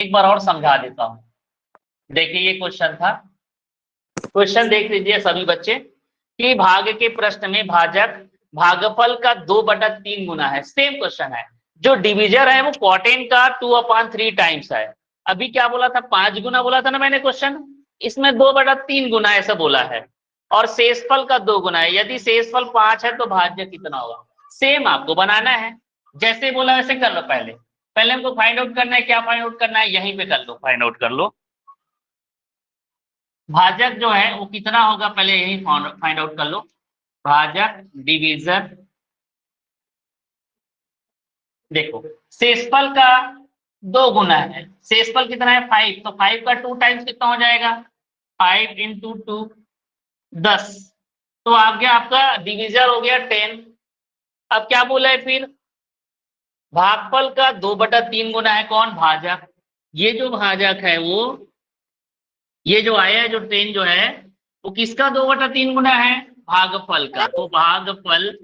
एक बार और समझा देता हूं। देखिए ये क्वेश्चन था, क्वेश्चन देख लीजिए सभी बच्चे कि भाग के प्रश्न में भाजक भागफल का 2/3 गुना है। सेम क्वेश्चन है, जो डिविजर है वो क्वोटेंट का 2/3 टाइम्स है। अभी क्या बोला था, 5 गुना बोला था ना मैंने क्वेश्चन, इसमें 2/3 गुना ऐसा बोला है, और शेषफल का 2 गुना है। यदि शेषफल 5 है तो भाज्य कितना होगा, सेम आपको बनाना है, जैसे बोला वैसे कर लो। पहले पहले हमको फाइंड आउट करना है, क्या फाइंड आउट करना है, यहीं पे कर लो, फाइंड आउट कर लो। भाजक जो है वो कितना होगा, पहले यही फाइंड आउट कर लो। भाजक डिवीजर, देखो शेषफल का 2 गुना है, शेषफल कितना है 5, तो 5 का 2 टाइम्स कितना हो जाएगा, 5 इंटू 2 10। तो आ गया आपका डिवीजर हो गया 10। अब क्या बोला है फिर, भागफल का 2/3 गुना है कौन, भाजक। ये जो भाजक है वो, ये जो आया है जो 10 जो है वो किसका 2/3 गुना है, भागफल का। तो भागफल,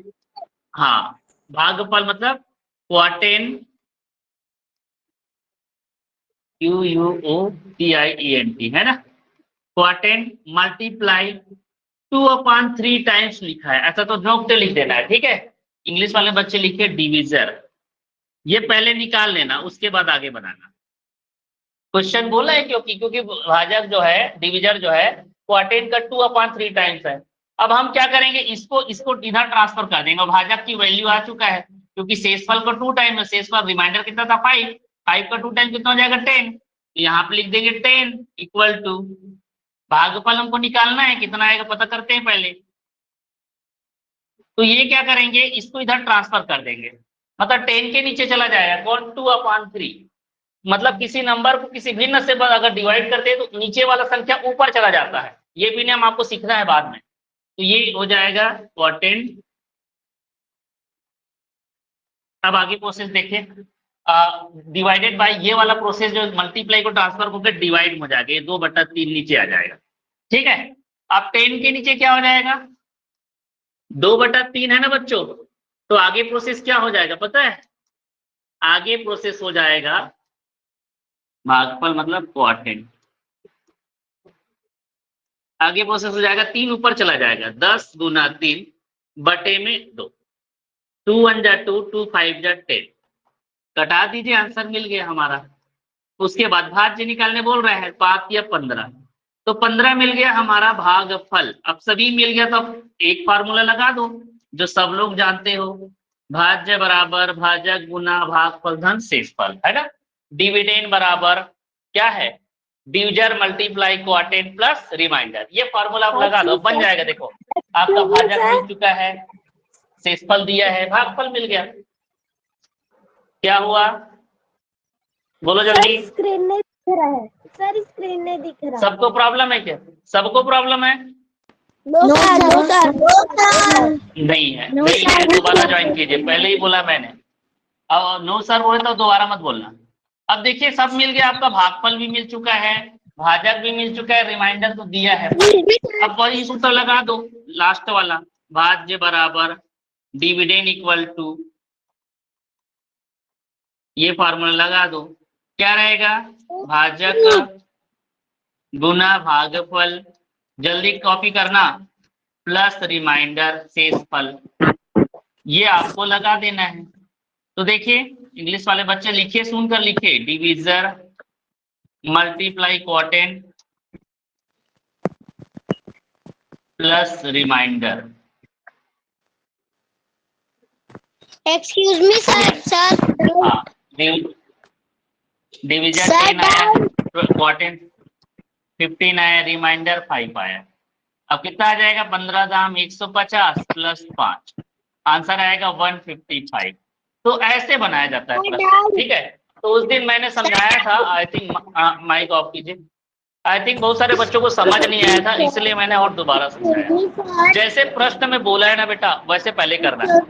हाँ भागफल मतलब क्वाटेन, QUOTIENT है ना, क्वाटेंट मल्टीप्लाई 2/3 टाइम्स लिखा है, ऐसा तो नोट लिख देना है, ठीक है। इंग्लिश वाले बच्चे लिखे डिविजर, ये पहले निकाल लेना, उसके बाद आगे बनाना। क्वेश्चन बोला है क्योंकि भाजक जो है, डिविजर जो है क्वाटेंट का 2/3 टाइम्स है। अब हम क्या करेंगे, इसको इसको इधर ट्रांसफर कर देंगे, भाजक की वैल्यू आ चुका है, क्योंकि शेषफल का 2 टाइम है, शेषफल रिमाइंडर कितना था 5, 5 का 2 टाइम कितना हो जाएगा 10, यहाँ पे लिख देंगे 10 इक्वल टू, भागफल हमको निकालना है, कितना आएगा पता करते हैं पहले। तो ये क्या करेंगे, इसको इधर ट्रांसफर कर देंगे, मतलब 10 के नीचे चला जाएगा कौन, 2/3। मतलब किसी नंबर को किसी भिन्न से अगर डिवाइड करते हैं तो नीचे वाला संख्या ऊपर चला जाता है, ये भी नियम आपको सीखना है बाद में। तो ये हो जाएगा क्वोटेंट। अब आगे प्रोसेस देखें, डिवाइडेड बाय ये वाला प्रोसेस जो मल्टीप्लाई को ट्रांसफर होकर डिवाइड हो जाएगा, ये 2/3 नीचे आ जाएगा, ठीक है। अब 10 के नीचे क्या हो जाएगा, 2/3 है ना बच्चों, तो आगे प्रोसेस क्या हो जाएगा पता है, आगे प्रोसेस हो जाएगा भागफल मतलब क्वोटेंट, आगे प्रोसेस हो जाएगा 3 ऊपर चला जाएगा, 10 गुना 3 बटे में 2, 2 1 जा 2, 2 5 जा 10, कटा दीजिए, आंसर मिल गया हमारा। उसके बाद भाज्य निकालने बोल रहे हैं, 5 या 15, तो 15 मिल गया हमारा भागफल। अब सभी मिल गया तो एक फार्मूला लगा दो जो सब लोग जानते हो, भाज्य बराबर भाजक गुना भागफल धन शेषफल, है ना। डिविडेंड बराबर क्या है, divisor multiply quotient plus reminder, ये फार्मूला आप लगा दो, बन जाएगा। देखो आपका भाजक मिल चुका है, शेषफल दिया है, भागफल मिल गया। क्या हुआ बोलो जल्दी, स्क्रीन नहीं दिख रहा है सर, स्क्रीन नहीं दिख रहा। सबको प्रॉब्लम है क्या, सबको प्रॉब्लम है, नो सर नहीं है, नहीं है, दोबारा ज्वाइन कीजिए, पहले ही बोला मैंने। अब नो सर बोले तो दोबारा मत बोलना। अब देखिए सब मिल गया, आपका भागफल भी मिल चुका है, भाजक भी मिल चुका है, रिमाइंडर तो दिया है। अब वही सूत्र लगा दो लास्ट वाला, भाज्य बराबर डिविडेंड इक्वल टू, ये फार्मूला लगा दो, क्या रहेगा, भाजक गुना भागफल, जल्दी कॉपी करना, प्लस रिमाइंडर शेषफल, ये आपको लगा देना है। तो देखिए इंग्लिश वाले बच्चे लिखिए, सुनकर लिखिए, divisor multiply quotient plus remainder. Excuse me sir हाँ, डिविजर 10 आया, क्वोटेंट 15 आया, रिमाइंडर 5 आया। अब कितना आ जाएगा, 15 दाम 150 प्लस 5, आंसर आएगा 155। तो ऐसे बनाया जाता है प्रश्न, ठीक है। तो उस दिन मैंने समझाया था, आई थिंक माइक ऑफ कीजिए, आई थिंक बहुत सारे बच्चों को समझ नहीं आया था, इसलिए मैंने और दोबारा समझाया। जैसे प्रश्न में बोला है ना बेटा, वैसे पहले करना है।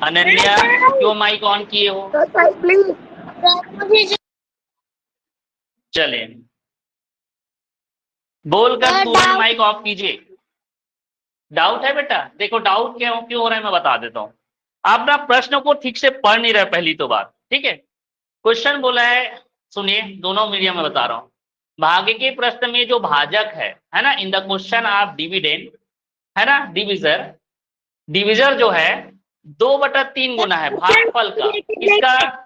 अनन्या क्यों माइक ऑन किए हो, चले बोलकर तुरंत माइक ऑफ कीजिए। डाउट है बेटा, देखो डाउट क्यों हो रहा है मैं बता देता हूँ। आप ना प्रश्न को ठीक से पढ़ नहीं रहे, पहली तो बात, ठीक है। क्वेश्चन बोला है, सुनिए दोनों मीडियम में बता रहा हूं। भागे के प्रश्न में जो भाजक है ना, in the question of dividend, है ना, डिविजर, डिविजर जो है 2/3 गुना है भागफल का। इसका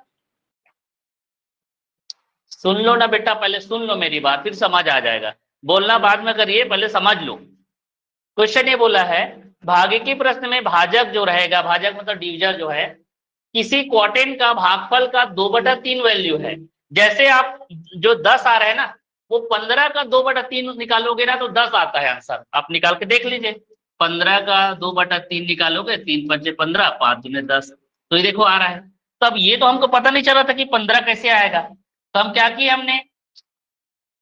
सुन लो ना बेटा, पहले सुन लो मेरी बात, फिर समझ आ जाएगा। बोलना बाद में करिए, पहले समझ लो। क्वेश्चन ये बोला है, भागे के प्रश्न में भाजक जो रहेगा, भाजक मतलब डिविजर जो है, किसी क्वोटेंट का भागफल का 2/3 वैल्यू है। जैसे आप जो 10 आ रहा है ना, वो 15 का 2/3 निकालोगे ना तो 10 आता है आंसर। आप निकाल के देख लीजिए, 15 का 2/3 निकालोगे, 3 पंचे 15, 5 दूने 10, तो ये देखो आ रहा है। तो अब ये तो हमको पता नहीं चल रहा था कि 15 कैसे आएगा, तो हम क्या किए हमने,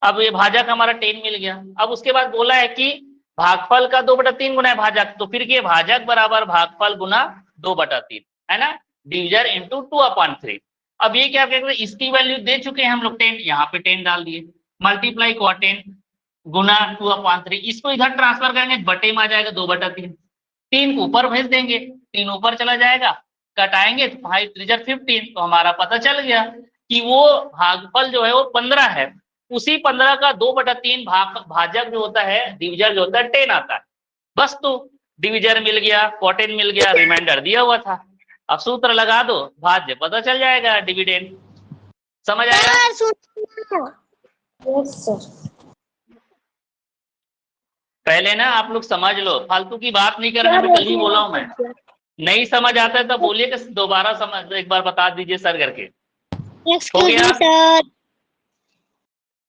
अब ये भाजक हमारा 10 मिल गया। अब उसके बाद बोला है कि भागफल का 2/3 गुना है भाजक, तो फिर ये भाजक बराबर भागफल गुना 2/3, है ना, डिविजर इंटू 2/3। अब ये क्या कहते हैं, इसकी वैल्यू दे चुके हैं हम लोग 10, यहाँ पे 10 डाल दिए, मल्टीप्लाई क्वोटेंट गुना 2/3, इसको इधर ट्रांसफर करेंगे, बटे में आ जाएगा 2/3, 3 ऊपर भेज देंगे, 3 ऊपर चला जाएगा, कटाएंगे तो 5 3 15, तो हमारा पता चल गया कि वो भागफल जो है वो 15 है। उसी 15 का 2/3 भाजक जो होता है, डिविजर जो होता है 10 आता है। बस तो डिविजर मिल गया, क्वोटेंट मिल गया, रिमाइंडर दिया हुआ था। अब सूत्र लगा दो, भाज्य पता चल जाएगा, डिविडेंड समझ आएगा। Yes sir. पहले ना आप लोग समझ लो, फालतू की बात नहीं करना, मैं कल ही बोला हूं मैं। नहीं समझ आता है तो बोलिए कि दोबारा समझ, एक बार बता दीजिए सर करके। हो गया सर।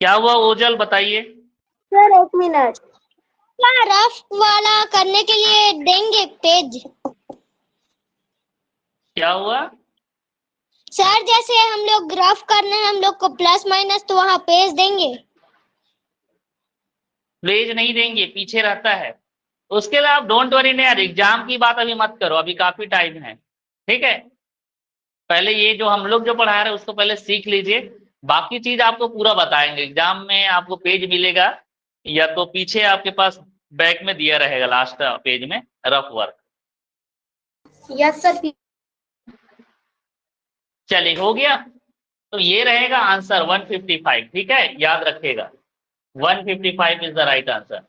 क्या हुआ ओजल, बताइए सर 1 मिनट, क्या रफ वाला करने के लिए देंगे पेज? क्या हुआ। सर जैसे हम लोग ग्राफ करने हैं हम लोग को प्लस माइनस, तो वहाँ पेज देंगे? पेज नहीं देंगे, पीछे रहता है। उसके लिए आप डोंट वरी यार, एग्जाम की बात अभी मत करो, अभी काफी टाइम है, ठीक है। पहले ये जो हम लोग जो पढ़ा रहे हैं उसको पहले सीख लीजिए, बाकी चीज आपको पूरा बताएंगे। एग्जाम में आपको पेज मिलेगा, या तो पीछे आपके पास बैक में दिया रहेगा लास्ट पेज में रफ वर्क। Yes sir. चलिए हो गया, तो ये रहेगा आंसर 155, ठीक है, याद रखिएगा 155 इज द राइट आंसर।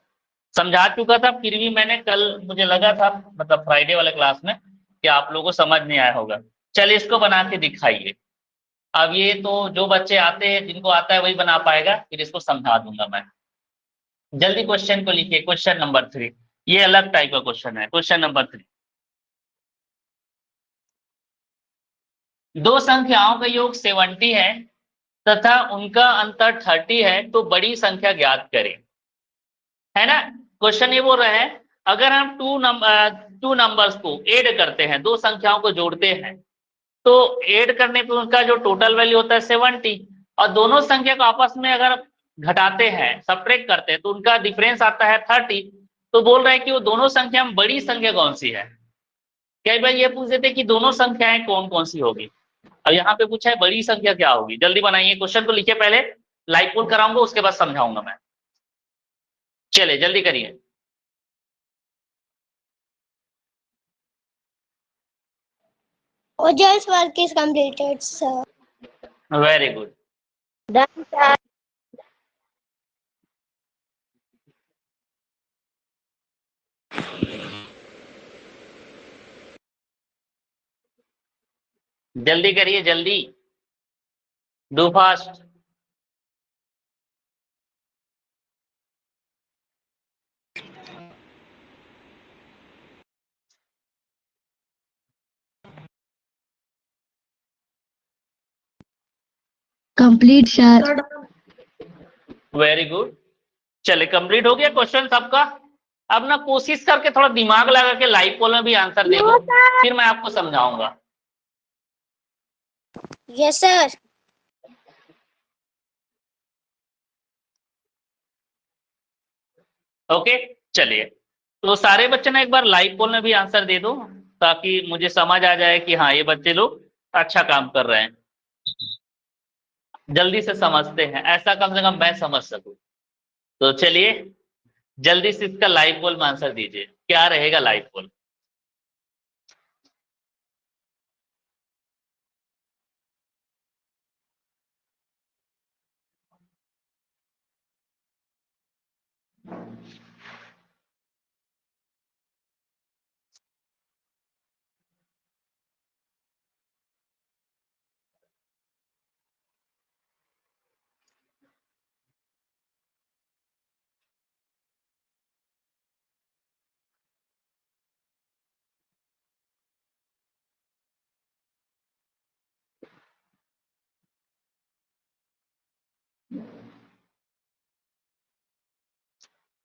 समझा चुका था, फिर भी मैंने कल, मुझे लगा था मतलब फ्राइडे वाले क्लास में कि आप लोगों को समझ नहीं आया होगा। चलिए इसको बना के दिखाइए। अब ये तो जो बच्चे आते हैं, जिनको आता है वही बना पाएगा, फिर इसको समझा दूंगा मैं। जल्दी क्वेश्चन को लिखिए, क्वेश्चन नंबर 3, ये अलग टाइप का क्वेश्चन है। क्वेश्चन नंबर 3, दो संख्याओं का योग 70 है तथा उनका अंतर 30 है, तो बड़ी संख्या ज्ञात करें, है ना। क्वेश्चन ये बोल रहे हैं, अगर हम टू नंबर्स को ऐड करते हैं, दो संख्याओं को जोड़ते हैं, तो ऐड करने पे उनका जो टोटल वैल्यू होता है 70, और दोनों संख्या को आपस में अगर घटाते हैं, सब्ट्रैक्ट करते हैं, तो उनका डिफरेंस आता है 30। तो बोल रहे हैं कि वो दोनों संख्या में बड़ी संख्या कौन सी है। कई बार ये पूछ देते कि दोनों संख्याएं कौन कौन सी होगी। अब यहाँ पे पूछा है बड़ी संख्या क्या होगी। जल्दी बनाइए, क्वेश्चन को लिखिए, पहले लाइव पोल कराऊंगा, उसके बाद समझाऊंगा मैं। चले जल्दी करिए। Ojal's work is completed, sir. Very good. Done, sir. जल्दी करिए, जल्दी do fast. Complete, sir. Very good. चले कंप्लीट हो गया क्वेश्चन सबका। अब ना कोशिश करके थोड़ा दिमाग लगा के लाइव पोल में भी आंसर दे दो, फिर मैं आपको समझाऊंगा। Yes, sir. ओके चलिए, तो सारे बच्चे ना एक बार लाइव पोल में भी आंसर दे दो, ताकि मुझे समझ आ जाए कि हाँ ये बच्चे लोग अच्छा काम कर रहे हैं, जल्दी से समझते हैं, ऐसा कम से कम मैं समझ सकूं। तो चलिए जल्दी से इसका लाइव पोल में आंसर दीजिए, क्या रहेगा लाइव पोल।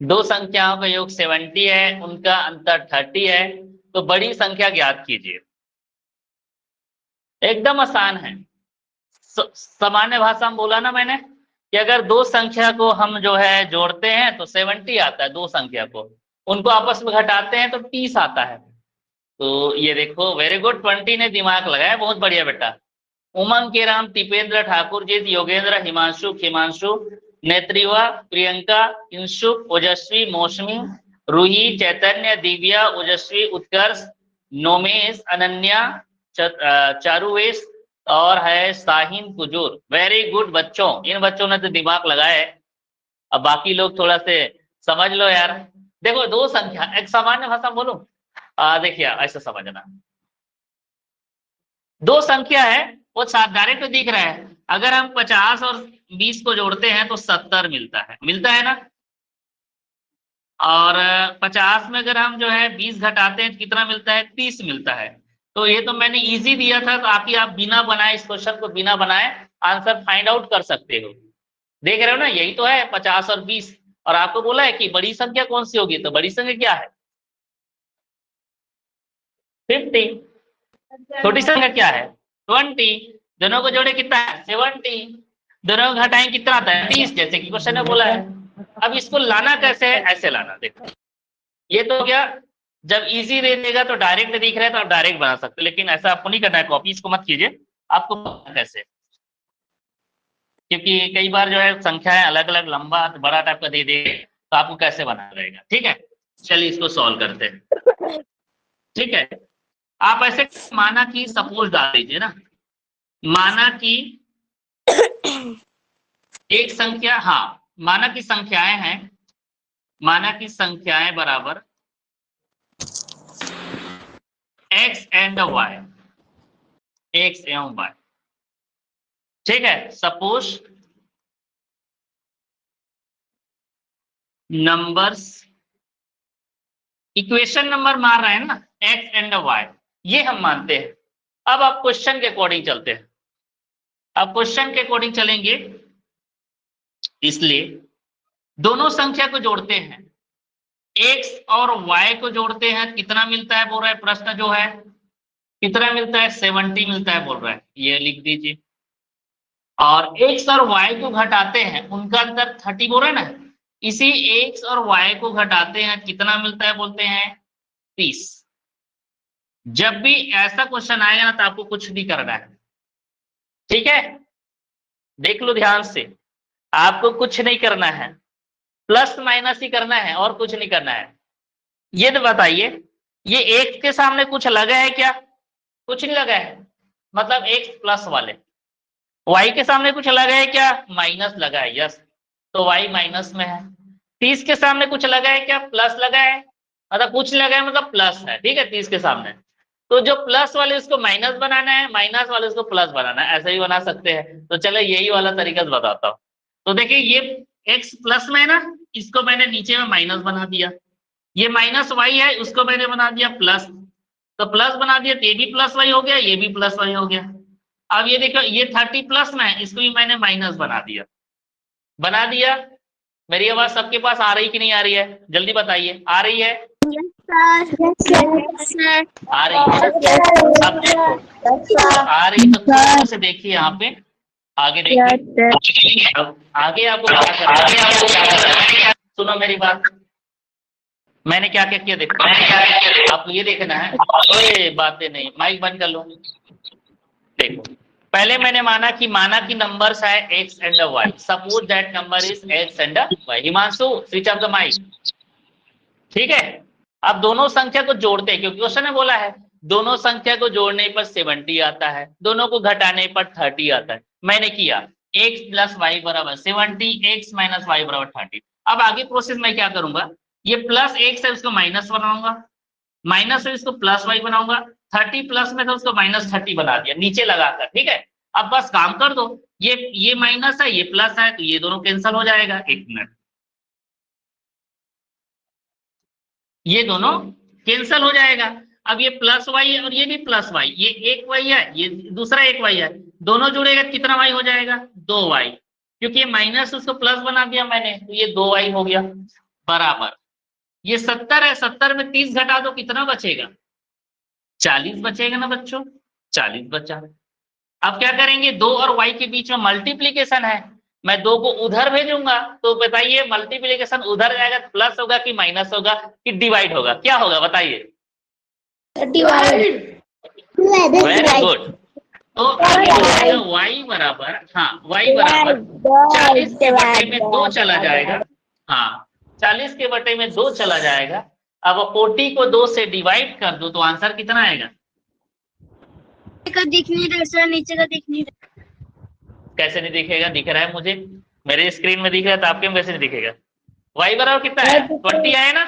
दो संख्याओं का योग 70 है, उनका अंतर 30 है, तो बड़ी संख्या ज्ञात कीजिए। एकदम आसान है। सामान्य भाषा में बोला ना मैंने कि अगर दो संख्या को हम जो है जोड़ते हैं तो 70 आता है, दो संख्या को, उनको आपस में घटाते हैं तो 30 आता है। तो ये देखो, वेरी गुड, 20 ने दिमाग लगाया, बहुत बढ़िया बेटा। उमंग के राम, टिपेंद्र, ठाकुर जीत, योगेंद्र, हिमांशु, खिमांशु, नेत्रिवा, प्रियंका, इंशु, ओजस्वी, मौसमी, रूही, चैतन्य, दिव्या, ओजस्वी, उत्कर्ष, नोमेश, अनन्या, चारुवेश और है साहिन, कुजूर। वेरी गुड बच्चों, इन बच्चों ने तो दिमाग लगाया है। अब बाकी लोग थोड़ा से समझ लो यार। देखो दो संख्या, एक सामान्य भाषा बोलूं, देखिए ऐसा समझना, दो संख्या है वो डायरेक्ट तो दिख रहा है, अगर हम 50 और 20 को जोड़ते हैं तो 70 मिलता है ना। और 50 में अगर हम जो है 20 घटाते हैं तो कितना मिलता है, 30 मिलता है। तो ये तो मैंने इजी दिया था, तो आके आप बिना बनाए, इस क्वेश्चन को बिना बनाए आंसर फाइंड आउट कर सकते हो। देख रहे हो ना, यही तो है 50 और 20। और आपको बोला है कि बड़ी संख्या कौन सी होगी, तो बड़ी संख्या क्या है, 50। छोटी संख्या क्या है, 20। दोनों को जोड़े कितना है, 70। दोनों को घटाएं कितना आता है, 30, जैसे कि क्वेश्चन ने बोला है। अब इसको लाना कैसे है, ऐसे लाना। देखो ये तो क्या, जब इजी दे देगा तो डायरेक्ट दिख रहा है तो आप डायरेक्ट बना सकते हो, लेकिन ऐसा आपको नहीं करना है, कॉपी इसको मत कीजिए। आपको कैसे, क्योंकि कई बार जो है संख्याएं अलग अलग लंबा बड़ा टाइप का दे दे, तो आपको कैसे बनाना रहेगा। ठीक है, चलिए इसको सॉल्व करते हैं। ठीक है, आप ऐसे माना कि सपोज डाल दीजिए ना, माना कि एक संख्या, हाँ माना कि संख्याएं हैं, माना कि संख्याएं बराबर x एंड y, x एवं y। ठीक है, सपोज नंबर्स, इक्वेशन नंबर मार रहे हैं ना, x एंड y, ये हम मानते हैं। अब आप क्वेश्चन के अकॉर्डिंग चलते हैं, अब क्वेश्चन के अकॉर्डिंग चलेंगे, इसलिए दोनों संख्या को जोड़ते हैं, x और y को जोड़ते हैं, कितना मिलता है बोल रहा है प्रश्न जो है, कितना मिलता है, 70 मिलता है बोल रहा है, ये लिख दीजिए। और x और y को घटाते हैं, उनका अंतर 30 बोल रहा है ना, इसी x और y को घटाते हैं, कितना मिलता है बोलते हैं, 30। जब भी ऐसा क्वेश्चन आएगा ना तो आपको कुछ नहीं करना है। ठीक है, देख लो ध्यान से, आपको कुछ नहीं करना है, प्लस माइनस ही करना है और कुछ नहीं करना है। ये तो बताइए, ये x के सामने कुछ लगा है क्या, कुछ नहीं लगा है, मतलब x प्लस वाले। y के सामने कुछ लगा है क्या, माइनस लगा है, यस, तो y माइनस में है। 30 के सामने कुछ लगा है क्या, प्लस लगा है, मतलब कुछ लगा है मतलब प्लस है। ठीक है, 30 के सामने, तो जो प्लस वाले उसको माइनस बनाना है, माइनस वाले उसको प्लस बनाना है, ऐसे ही बना सकते हैं। तो चलो यही वाला तरीका बताता हूँ। तो देखिए ये x प्लस में है ना, इसको मैंने नीचे में माइनस बना दिया, ये माइनस y है, उसको मैंने बना दिया प्लस, तो प्लस बना दिया, तो ये भी प्लस y हो गया, ये भी प्लस y हो गया। अब ये देखो, ये 30 प्लस में है, इसको भी मैंने माइनस बना दिया। मेरी आवाज सबके पास आ रही कि नहीं आ रही है, जल्दी बताइए, आ रही है, आ रही है। अब देखो आ रही, तो थोड़ा से देखिए यहाँ पे, आगे देखिए, अब आगे आपको क्या करना है, सुनो मेरी बात, मैंने क्या क्या किया देखो, आपको ये देखना है, ओए बातें नहीं, माइक बंद कर लो। देखो पहले मैंने माना कि नंबर्स है x and y, suppose that number is x and y। Himanshu switch off the mic. ठीक है, अब दोनों संख्या को जोड़ते हैं, क्योंकि क्वेश्चन ने बोला है दोनों संख्या को जोड़ने पर 70 आता है, दोनों को घटाने पर 30 आता है। मैंने किया x प्लस y बराबर 70, x माइनस y बराबर 30। अब आगे प्रोसेस मैं क्या करूंगा, ये प्लस एक्स है उसको माइनस बनाऊंगा, माइनस है इसको प्लस वाई बनाऊंगा, 30 प्लस में था उसको माइनस 30 बना दिया नीचे लगाकर, ठीक है। अब बस काम कर दो, ये माइनस है ये प्लस है तो ये दोनों कैंसिल हो जाएगा, एक मिनट, ये दोनों कैंसिल हो जाएगा। अब ये प्लस वाई है और ये भी प्लस वाई, ये एक वाई है ये दूसरा एक वाई है, दोनों जुड़ेगा कितना वाई हो जाएगा, 2 वाई, क्योंकि ये माइनस उसको प्लस बना दिया मैंने तो ये 2 वाई हो गया, बराबर ये 70 है, 70 में 30 घटा दो कितना बचेगा, 40 बचेगा ना बच्चों, 40 बचा। अब क्या करेंगे, 2 और वाई के बीच में मल्टीप्लीकेशन है, मैं 2 को उधर भेजूंगा तो बताइए मल्टीप्लीकेशन उधर जाएगा तो प्लस होगा कि माइनस होगा कि डिवाइड होगा, क्या होगा बताइए, डिवाइड। Very good. तो आगे हो जाएगा y बराबर, हाँ y बराबर 40 के बटे में 2 चला जाएगा, हाँ 40 के बटे में 2 चला जाएगा। अब 40 को 2 से डिवाइड कर दो तो आंसर कितना आएगा, का दिख नहीं रहा सर, नीचे का दिख नहीं रहा। कैसे नहीं दिखेगा, दिख रहा है मुझे, मेरे स्क्रीन में दिख रहा है तो आपके में कैसे नहीं दिखेगा, y बराबर कितना है 20 आया ना,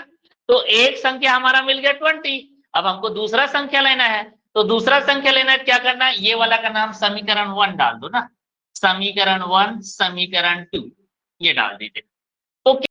तो एक संख्या हमारा मिल गया 20। अब हमको दूसरा संख्या लेना है, तो दूसरा संख्या लेना है क्या करना है, ये वाला का नाम समीकरण 1 डाल दो ना, समीकरण 1 समीकरण 2 ये डाल दीजिए। तो